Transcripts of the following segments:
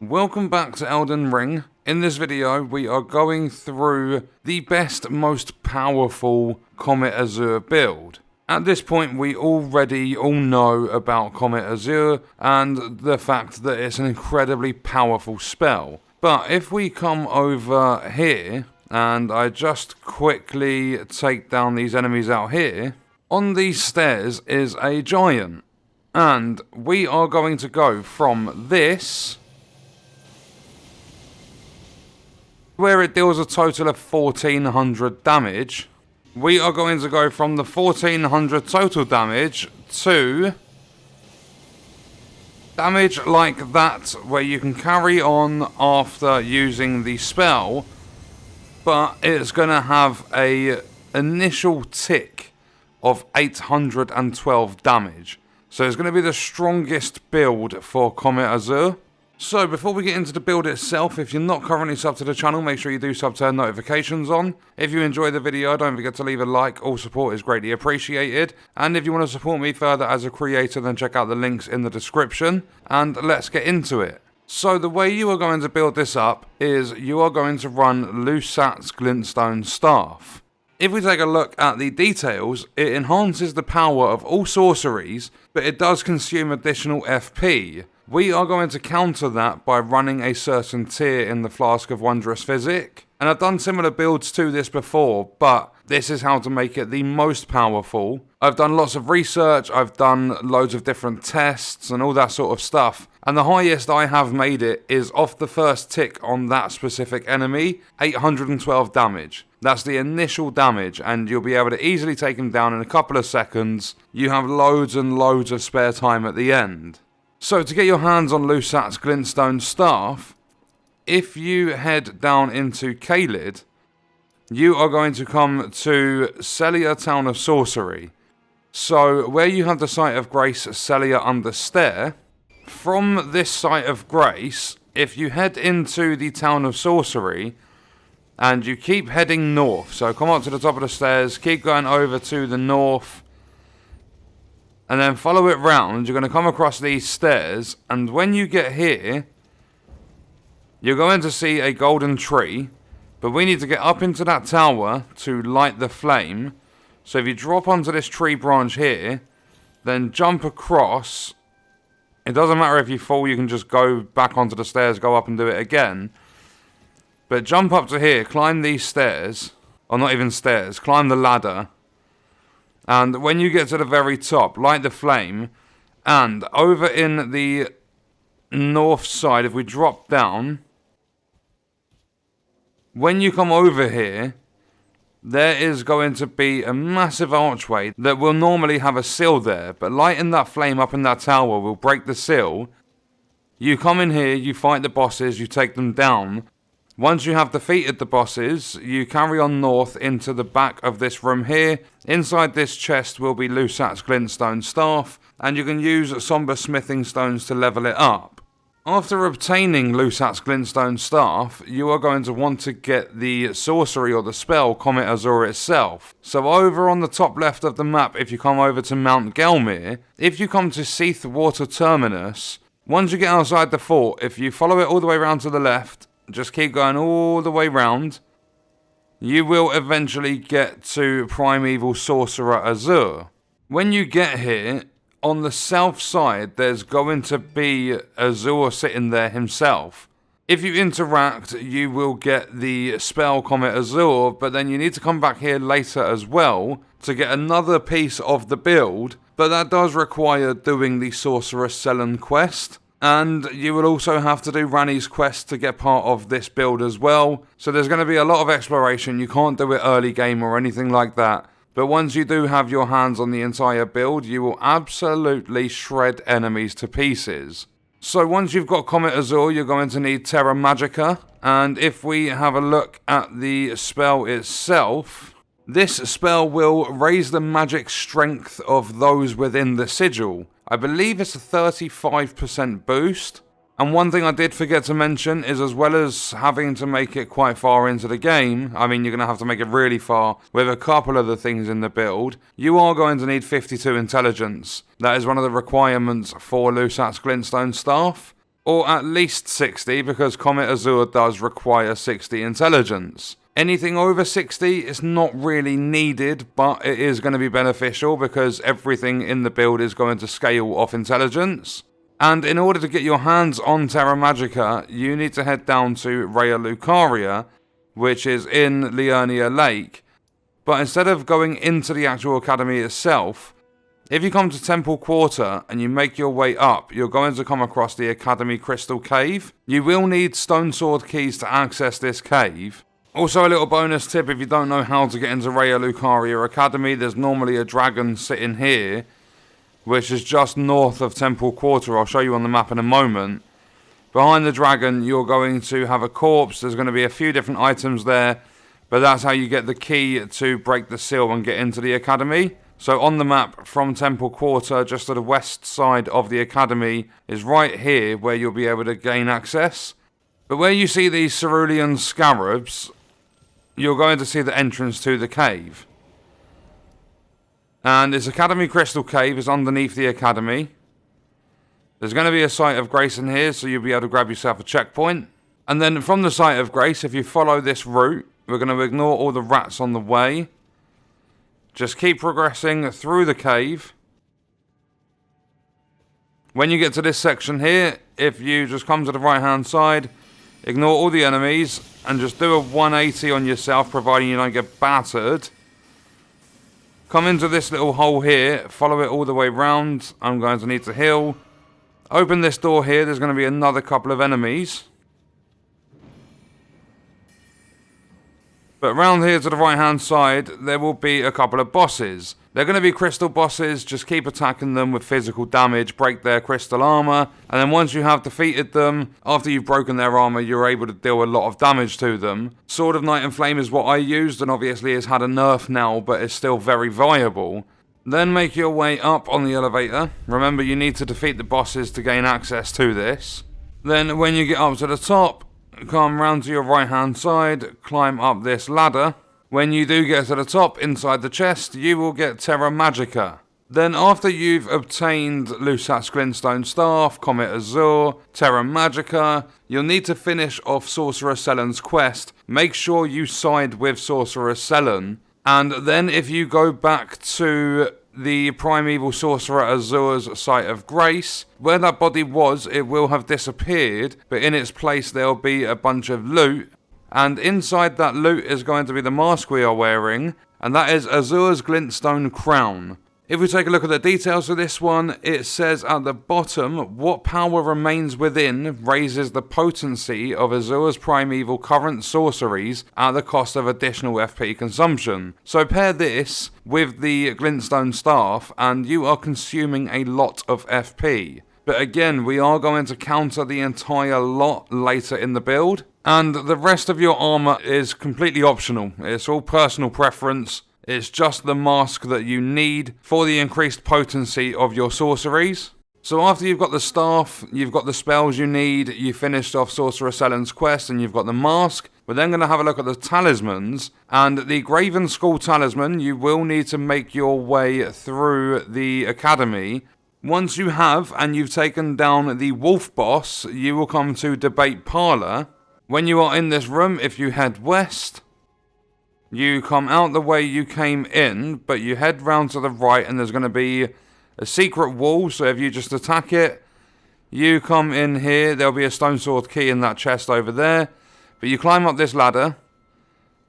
Welcome back to Elden Ring. In this video, we are going through the best, most powerful Comet Azur build. At this point, we already all know about Comet Azur and the fact that it's an incredibly powerful spell. But if we come over here, and I just quickly take down these enemies out here, on these stairs is a giant. And we are going to go from this, where it deals a total of 1400 damage. We are going to go from the 1400 total damage to damage like that, where you can carry on after using the spell, but it's going to have a initial tick of 812 damage. So it's going to be the strongest build for Comet Azur. So before we get into the build itself, if you're not currently subbed to the channel, make sure you do sub, turn notifications on. If you enjoy the video, don't forget to leave a like. All support is greatly appreciated. And if you want to support me further as a creator, then check out the links in the description. And let's get into it. So the way you are going to build this up is you are going to run Lusat's Glintstone staff. If we take a look at the details, it enhances the power of all sorceries, but it does consume additional FP. We are going to counter that by running a certain tier in the Flask of Wondrous Physick. And I've done similar builds to this before, but this is how to make it the most powerful. I've done lots of research, I've done loads of different tests and all that sort of stuff. And the highest I have made it is off the first tick on that specific enemy, 812 damage. That's the initial damage, and you'll be able to easily take him down in a couple of seconds. You have loads and loads of spare time at the end. So to get your hands on Lusat's Glintstone staff, if you head down into Caelid, you are going to come to Celia Town of Sorcery. So where you have the Site of Grace, Celia under Stair, from this Site of Grace, if you head into the Town of Sorcery, and you keep heading north, so come up to the top of the stairs, keep going over to the north, and then follow it round, you're going to come across these stairs, and when you get here, you're going to see a golden tree, but we need to get up into that tower to light the flame. So if you drop onto this tree branch here, then jump across. It doesn't matter if you fall, you can just go back onto the stairs, go up and do it again. But jump up to here, climb these stairs, or not even stairs, climb the ladder. And when you get to the very top, light the flame. And over in the north side, if we drop down, when you come over here, there is going to be a massive archway that will normally have a seal there. But lighting that flame up in that tower will break the seal. You come in here, you fight the bosses, you take them down. Once you have defeated the bosses, you carry on north into the back of this room here. Inside this chest will be Lusat's Glintstone staff, and you can use somber smithing stones to level it up. After obtaining Lusat's Glintstone staff, you are going to want to get the sorcery or the spell Comet Azur itself. So over on the top left of the map, if you come over to Mount Gelmir, if you come to Seath Water Terminus, once you get outside the fort, if you follow it all the way around to the left, just keep going all the way round, you will eventually get to Primeval Sorcerer Azur. When you get here, on the south side, there's going to be Azur sitting there himself. If you interact, you will get the spell Comet Azur, but then you need to come back here later as well to get another piece of the build, but that does require doing the Sorcerer Selen quest. And you will also have to do Ranni's quest to get part of this build as well. So there's going to be a lot of exploration. You can't do it early game or anything like that. But once you do have your hands on the entire build, you will absolutely shred enemies to pieces. So once you've got Comet Azur, you're going to need Terra Magica. And if we have a look at the spell itself, this spell will raise the magic strength of those within the sigil. I believe it's a 35% boost. And one thing I did forget to mention is, as well as having to make it quite far into the game, I mean, you're going to have to make it really far with a couple of the things in the build, you are going to need 52 intelligence. That is one of the requirements for Lusat's Glintstone staff. or at least 60 because Comet Azur does require 60 intelligence. Anything over 60 is not really needed, but it is going to be beneficial because everything in the build is going to scale off intelligence. And in order to get your hands on Terra Magica, you need to head down to Raya Lucaria, which is in Liurnia Lake. But instead of going into the actual academy itself, if you come to Temple Quarter and you make your way up, you're going to come across the Academy Crystal Cave. You will need Stone Sword keys to access this cave. Also, a little bonus tip, if you don't know how to get into Raya Lucaria Academy, there's normally a dragon sitting here, which is just north of Temple Quarter. I'll show you on the map in a moment. Behind the dragon, you're going to have a corpse. There's going to be a few different items there, but that's how you get the key to break the seal and get into the academy. So on the map, from Temple Quarter, just to the west side of the academy, is right here where you'll be able to gain access. But where you see these Cerulean scarabs, you're going to see the entrance to the cave. And this Academy Crystal Cave is underneath the academy. There's going to be a site of grace in here, so you'll be able to grab yourself a checkpoint. And then from the site of grace, if you follow this route, we're going to ignore all the rats on the way. Just keep progressing through the cave. When you get to this section here, if you just come to the right hand side, ignore all the enemies, and just do a 180 on yourself, providing you don't get battered. Come into this little hole here, follow it all the way round. I'm going to need to heal. Open this door here, there's going to be another couple of enemies. But around here to the right hand side, there will be a couple of bosses. They're going to be crystal bosses, just keep attacking them with physical damage, break their crystal armor, and then once you have defeated them, after you've broken their armor, you're able to deal a lot of damage to them. Sword of Night and Flame is what I used, and obviously it's had a nerf now, but it's still very viable. Then make your way up on the elevator. Remember, you need to defeat the bosses to gain access to this. Then when you get up to the top, come round to your right hand side, climb up this ladder. When you do get to the top, inside the chest, you will get Terra Magica. Then after you've obtained Lusat's Glintstone Staff, Comet Azur, Terra Magica, you'll need to finish off Soreseal's quest. Make sure you side with Soreseal. And then if you go back to the primeval sorcerer Azur's site of grace, where that body was, it will have disappeared, but in its place there'll be a bunch of loot, and inside that loot is going to be the mask we are wearing, and that is Azur's Glintstone crown. If we take a look at the details of this one, it says at the bottom, what power remains within raises the potency of Azur's primeval current sorceries at the cost of additional FP consumption. So pair this with the Glintstone staff and you are consuming a lot of FP. But again, we are going to counter the entire lot later in the build, and the rest of your armor is completely optional. It's all personal preference. It's just the mask that you need for the increased potency of your sorceries. So after you've got the staff, you've got the spells you need, you finished off Soreseal's quest and you've got the mask, we're then going to have a look at the talismans. And the Graven-School Talisman, you will need to make your way through the academy. Once you have, and you've taken down the wolf boss, you will come to Debate Parlour. When you are in this room, if you head west, you come out the way you came in, but you head round to the right and there's going to be a secret wall, so if you just attack it, you come in here, there'll be a stone sword key in that chest over there, but you climb up this ladder,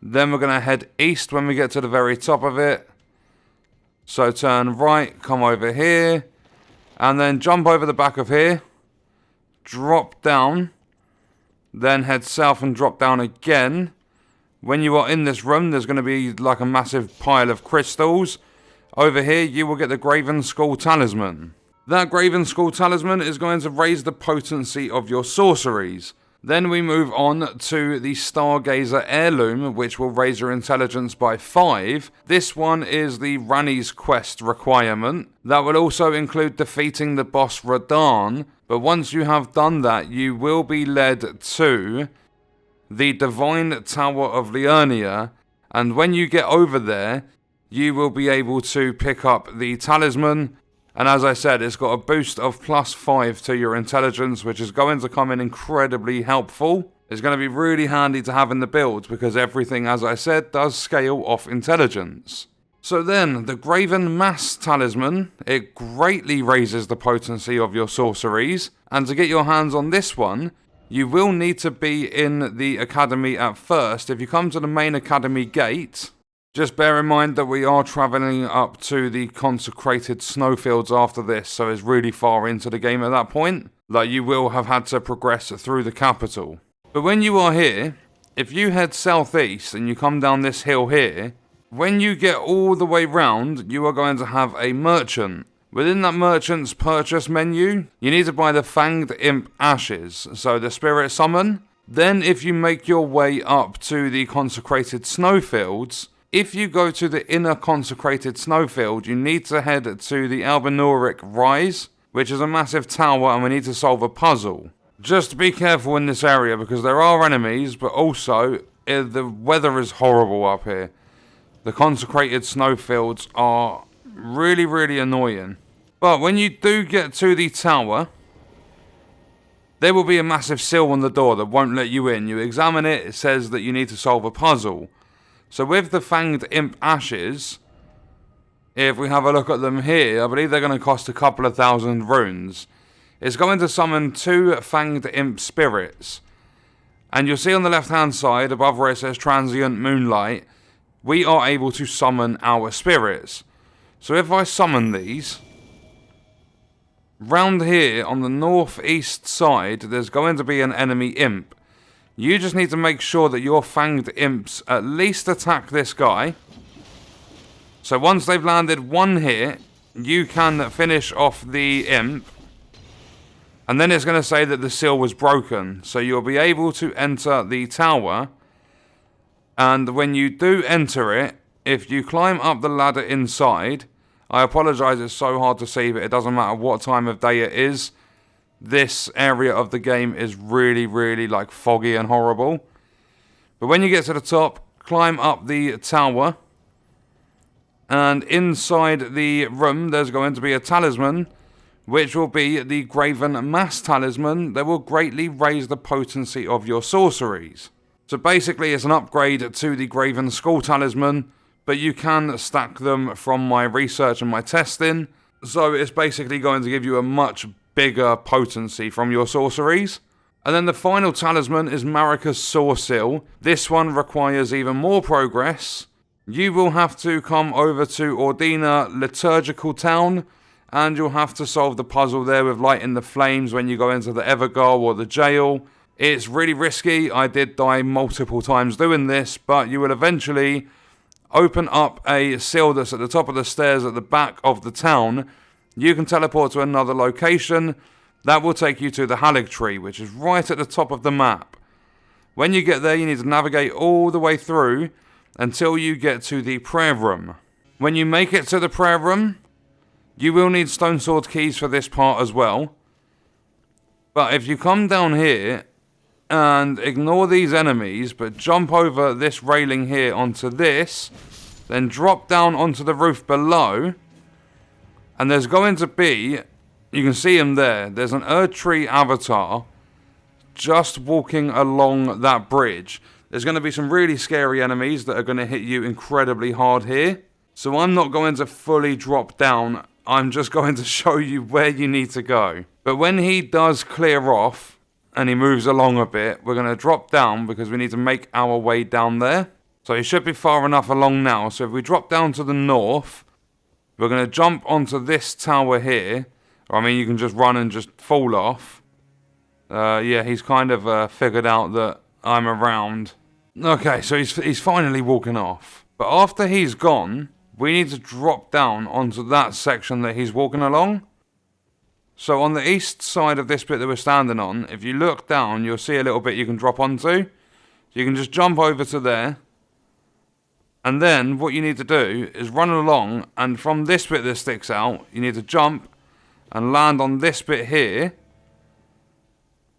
then we're going to head east when we get to the very top of it, so turn right, come over here, and then jump over the back of here, drop down, then head south and drop down again. When you are in this room, there's going to be like a massive pile of crystals. Over here, you will get the Graven-School Talisman. That Graven-School Talisman is going to raise the potency of your sorceries. Then we move on to the Stargazer Heirloom, which will raise your intelligence by 5. This one is the Rani's quest requirement. That will also include defeating the boss Radahn. But once you have done that, you will be led to the Divine Tower of Liurnia, and when you get over there, you will be able to pick up the talisman, And as I said, it's got a boost of +5 to your intelligence, which is going to come in incredibly helpful. It's going to be really handy to have in the build because everything, as I said, does scale off intelligence. So then, the Graven-Mass Talisman, it greatly raises the potency of your sorceries, and to get your hands on this one, you will need to be in the academy at first. If you come to the main academy gate, just bear in mind that we are travelling up to the Consecrated Snowfields after this, so it's really far into the game at that point. Like, you will have had to progress through the capital. But when you are here, if you head southeast and you come down this hill here, when you get all the way round, you are going to have a merchant. Within that merchant's purchase menu, you need to buy the Fanged Imp Ashes, so the spirit summon. Then if you make your way up to the Consecrated Snowfields, if you go to the inner Consecrated Snowfield, you need to head to the Albinoric Rise, which is a massive tower, and we need to solve a puzzle. Just be careful in this area because there are enemies, but also the weather is horrible up here. The Consecrated Snowfields are really, really annoying. But when you do get to the tower, there will be a massive seal on the door that won't let you in. You examine it, it says that you need to solve a puzzle. So with the Fanged Imp Ashes, if we have a look at them here, I believe they're going to cost a couple of thousand runes. It's going to summon 2 Fanged Imp Spirits. And you'll see on the left hand side, above where it says Transient Moonlight, we are able to summon our spirits. So if I summon these, round here on the northeast side, there's going to be an enemy imp. You just need to make sure that your Fanged Imps at least attack this guy. So once they've landed 1 hit, you can finish off the imp. And then it's going to say that the seal was broken. So you'll be able to enter the tower. And when you do enter it, if you climb up the ladder inside, I apologise, it's so hard to see, but it doesn't matter what time of day it is. This area of the game is really, really like foggy and horrible. But when you get to the top, climb up the tower. And inside the room, there's going to be a talisman, which will be the Graven-Mass Talisman that will greatly raise the potency of your sorceries. So basically it's an upgrade to the Graven-School Talisman, but you can stack them from my research and my testing. So it's basically going to give you a much bigger potency from your sorceries. And then the final talisman is Marika's Soreseal. This one requires even more progress. You will have to come over to Ordina Liturgical Town, and you'll have to solve the puzzle there with lighting the flames when you go into the Evergar or the jail. It's really risky. I did die multiple times doing this, but you will eventually open up a seal that's at the top of the stairs at the back of the town. You can teleport to another location. That will take you to the Haligtree, which is right at the top of the map. When you get there, you need to navigate all the way through until you get to the prayer room. When you make it to the prayer room, you will need stone sword keys for this part as well. But if you come down here and ignore these enemies, but jump over this railing here onto this, then drop down onto the roof below, and there's going to be, you can see him there, there's an Erdtree avatar just walking along that bridge. There's going to be some really scary enemies that are going to hit you incredibly hard here. So I'm not going to fully drop down. I'm just going to show you where you need to go. But when he does clear off and he moves along a bit, we're going to drop down because we need to make our way down there. So he should be far enough along now. So if we drop down to the north, we're going to jump onto this tower here. I mean, you can just run and just fall off. Yeah, he's kind of figured out that I'm around. Okay, so he's finally walking off. But after he's gone, we need to drop down onto that section that he's walking along. So on the east side of this bit that we're standing on, if you look down, you'll see a little bit you can drop onto. So you can just jump over to there. And then what you need to do is run along, and from this bit that sticks out, you need to jump and land on this bit here.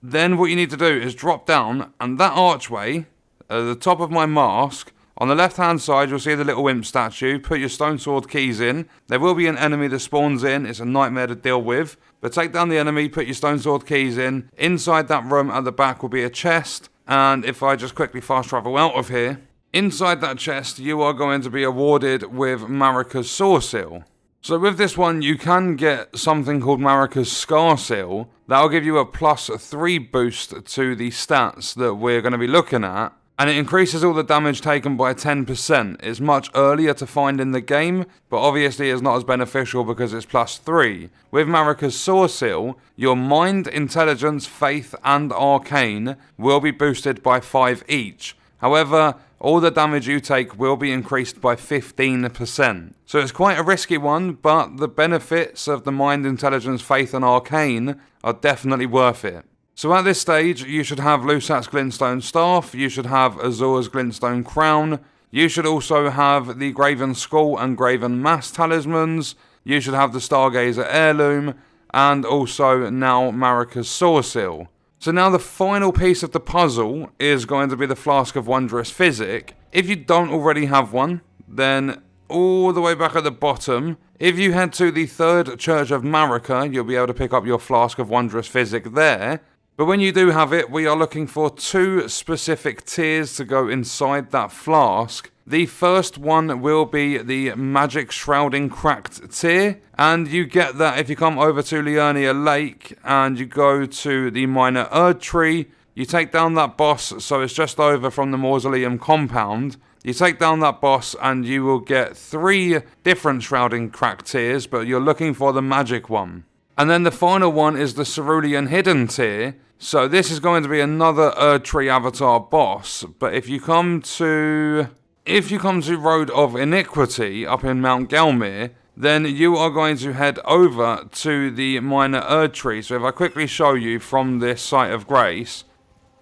Then what you need to do is drop down, and that archway at the top of my mask, On the left hand side you'll see the little imp statue. Put your stone sword keys in. There will be an enemy that spawns in. It's a nightmare to deal with. But take down the enemy, put your stone sword keys in. Inside that room at the back will be a chest. And if I just quickly fast travel out of here, inside that chest you are going to be awarded with Marika's Soreseal. So with this one you can get something called Marika's Soreseal. That'll give you a +3 boost to the stats that we're going to be looking at. And it increases all the damage taken by 10%. It's much earlier to find in the game, but obviously it's not as beneficial because it's +3. With Marika's Soreseal, your Mind, Intelligence, Faith and Arcane will be boosted by 5 each. However, all the damage you take will be increased by 15%. So it's quite a risky one, but the benefits of the Mind, Intelligence, Faith and Arcane are definitely worth it. So at this stage, you should have Lusat's Glintstone Staff, you should have Azur's Glintstone Crown, you should also have the Graven-School and Graven-Mass Talismans, you should have the Stargazer Heirloom, and also now Marika's Soreseal. So now the final piece of the puzzle is going to be the Flask of Wondrous Physick. If you don't already have one, then all the way back at the bottom, if you head to the 3rd Church of Marika, you'll be able to pick up your Flask of Wondrous Physick there. But when you do have it, we are looking for 2 specific tiers to go inside that flask. The first one will be the Magic-Shrouding Cracked tier, and you get that if you come over to Liurnia Lake and you go to the Minor Erdtree. You take down that boss, so it's just over from the Mausoleum compound. You take down that boss and you will get 3 different Shrouding Cracked tiers, but you're looking for the magic one. And then the final one is the Cerulean Hidden tier. So this is going to be another Erdtree avatar boss, but if you come to Road of Iniquity up in Mount Gelmir, then you are going to head over to the Minor Erdtree. So if I quickly show you from this site of grace,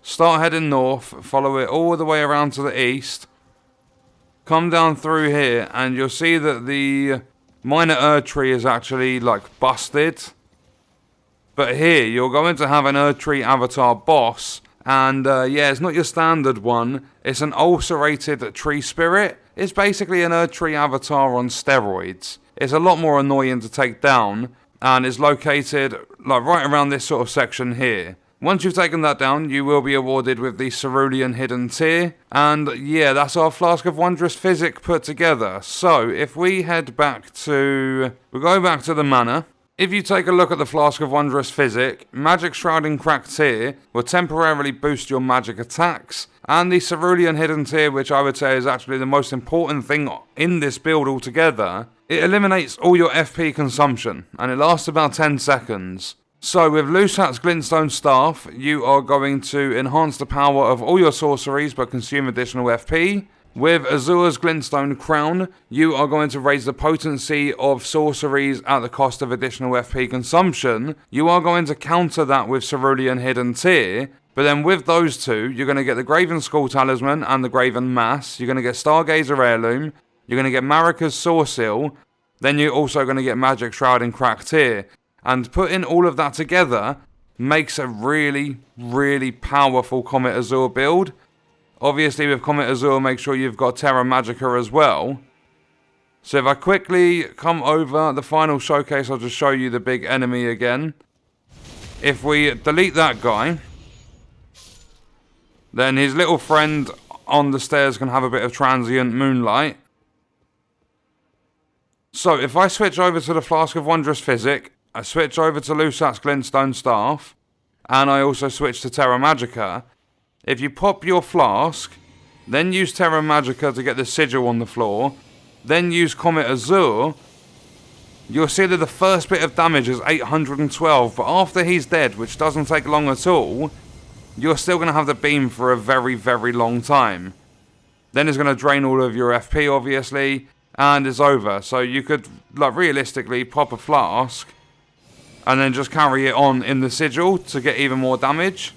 start heading north, follow it all the way around to the east, come down through here, and you'll see that the Minor Erdtree is actually like busted. But here, you're going to have an Erdtree avatar boss, and yeah, it's not your standard one, it's an ulcerated tree spirit. It's basically an Erdtree avatar on steroids. It's a lot more annoying to take down, and is located like right around this sort of section here. Once you've taken that down, you will be awarded with the Cerulean Hidden tier, and yeah, that's our Flask of Wondrous Physick put together. So, if we head back to... we'll go back to the manor. If you take a look at the Flask of Wondrous Physick, Magic-Shrouding Cracked tier will temporarily boost your magic attacks, and the Cerulean Hidden tier, which I would say is actually the most important thing in this build altogether, it eliminates all your FP consumption, and it lasts about 10 seconds. So with Lusat's Glintstone Staff, you are going to enhance the power of all your sorceries but consume additional FP. With Azur's Glintstone Crown, you are going to raise the potency of sorceries at the cost of additional FP consumption. You are going to counter that with Cerulean Hidden tier, but then with those two, you're going to get the Graven-School Talisman and the Graven-Mass. You're going to get Stargazer Heirloom. You're going to get Marika's Soreseal. Then you're also going to get Magic-Shrouding Cracked tier. And putting all of that together makes a really, really powerful Comet Azur build. Obviously with Comet Azur, make sure you've got Terra Magica as well. So if I quickly come over the final showcase, I'll just show you the big enemy again. If we delete that guy, then his little friend on the stairs can have a bit of transient moonlight. So if I switch over to the Flask of Wondrous Physick, I switch over to Lusat's Glintstone Staff, and I also switch to Terra Magica. If you pop your flask, then use Terra Magica to get the sigil on the floor, then use Comet Azur, you'll see that the first bit of damage is 812, but after he's dead, which doesn't take long at all, you're still going to have the beam for a very, very long time. Then it's going to drain all of your FP, obviously, and it's over. So you could, like, realistically pop a flask and then just carry it on in the sigil to get even more damage.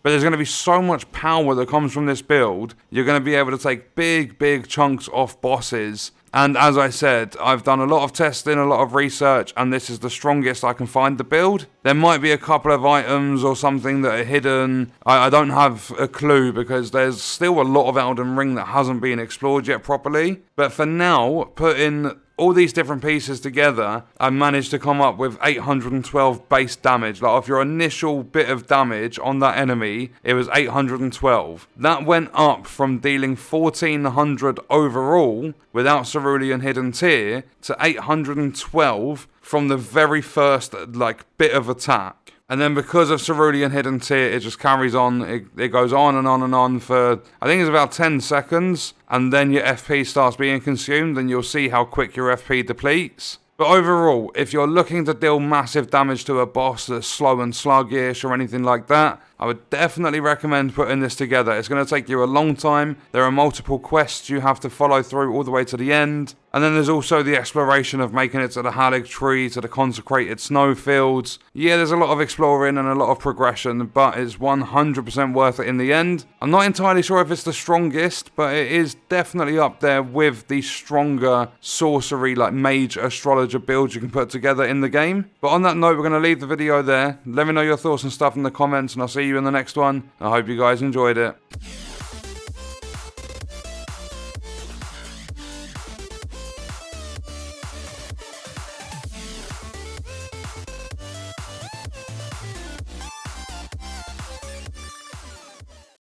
But there's going to be so much power that comes from this build, you're going to be able to take big, big chunks off bosses And as I said, I've done a lot of testing, a lot of research, and this is the strongest I can find the build. There might be a couple of items or something that are hidden. I don't have a clue because there's still a lot of Elden Ring that hasn't been explored yet properly. But for now, putting all these different pieces together, I managed to come up with 812 base damage. Like, of your initial bit of damage on that enemy, it was 812. That went up from dealing 1400 overall without Cerulean Hidden Tear to 812 from the very first, like, bit of attack. And then because of Cerulean Hidden Tear, it just carries on. It goes on and on and on for, I think it's about 10 seconds. And then your FP starts being consumed, and you'll see how quick your FP depletes. But overall, if you're looking to deal massive damage to a boss that's slow and sluggish or anything like that, I would definitely recommend putting this together. It's going to take you a long time. There are multiple quests you have to follow through all the way to the end. And then there's also the exploration of making it to the Haligtree, to the Consecrated Snowfields. Yeah, there's a lot of exploring and a lot of progression, but it's 100% worth it in the end. I'm not entirely sure if it's the strongest, but it is definitely up there with the stronger sorcery, like Mage Astrologer builds you can put together in the game. But on that note, we're going to leave the video there. Let me know your thoughts and stuff in the comments, and I'll see you in the next one. I hope you guys enjoyed it.